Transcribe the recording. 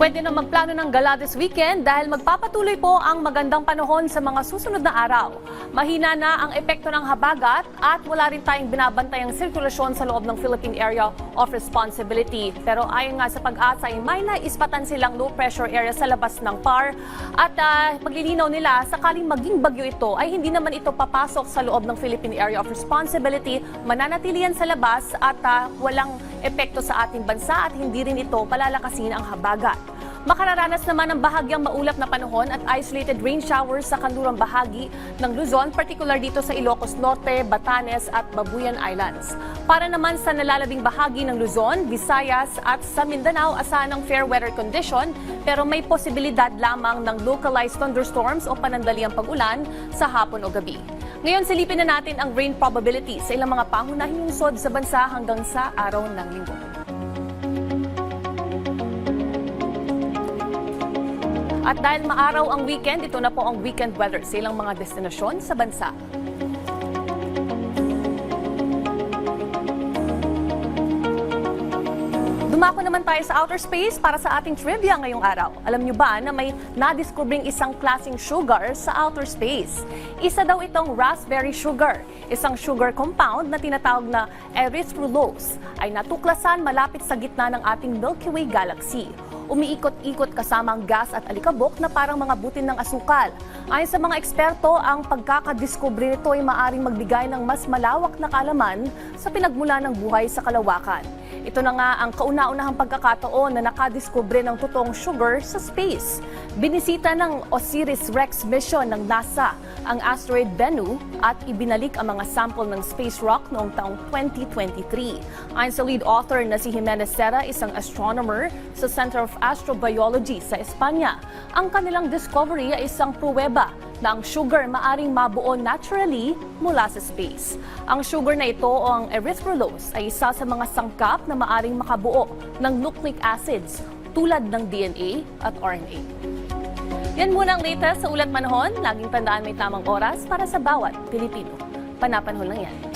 Pwede na magplano ng gala this weekend dahil magpapatuloy po ang magandang panahon sa mga susunod na araw. Mahina na ang epekto ng habagat at wala rin tayong binabantayang sirkulasyon sa loob ng Philippine Area of Responsibility. Pero ayon nga sa Pag-asa ay may naispatan silang low pressure area sa labas ng PAR at paglilinaw nila sakaling maging bagyo ito ay hindi naman ito papasok sa loob ng Philippine Area of Responsibility, mananatili yan sa labas at walang epekto sa ating bansa at hindi rin ito palalakasin ang habagat. Makararanas naman ng bahagyang maulap na panahon at isolated rain showers sa kanlurang bahagi ng Luzon, particular dito sa Ilocos Norte, Batanes at Babuyan Islands. Para naman sa nalalabing bahagi ng Luzon, Visayas at sa Mindanao, asahan ng fair weather condition pero may posibilidad lamang ng localized thunderstorms o panandaliang pag-ulan sa hapon o gabi. Ngayon, silipin na natin ang rain probability sa ilang mga pangunahing lungsod sa bansa hanggang sa araw ng linggo. At dahil maaraw ang weekend, ito na po ang weekend weather sa ilang mga destinasyon sa bansa. Dumako naman tayo sa outer space para sa ating trivia ngayong araw. Alam nyo ba na may nadiskubring isang klaseng sugar sa outer space? Isa daw itong raspberry sugar. Isang sugar compound na tinatawag na erythrulose ay natuklasan malapit sa gitna ng ating Milky Way galaxy. Umiikot-ikot kasama ang gas at alikabok na parang mga butil ng asukal. Ayon sa mga eksperto, ang pagkakadiskubre nito ay maaring magbigay ng mas malawak na kaalaman sa pinagmula ng buhay sa kalawakan. Ito na nga ang kauna-unahang pagkakataon na nakadiskubre ng totoong sugar sa space. Binisita ng OSIRIS-REx mission ng NASA ang asteroid Bennu at ibinalik ang mga sample ng space rock noong taong 2023. Ayon sa lead author na si Jimenez Serra, isang astronomer sa Center of Astrobiology sa Espanya, ang kanilang discovery ay isang pruweba na ang sugar maaring mabuo naturally mula sa space. Ang sugar na ito o ang erythrulose ay isa sa mga sangkap na maaring makabuo ng nucleic acids tulad ng DNA at RNA. Yan muna ang latest sa Ulat Panahon. Laging tandaan may tamang oras para sa bawat Pilipino. Panapanahon lang yan.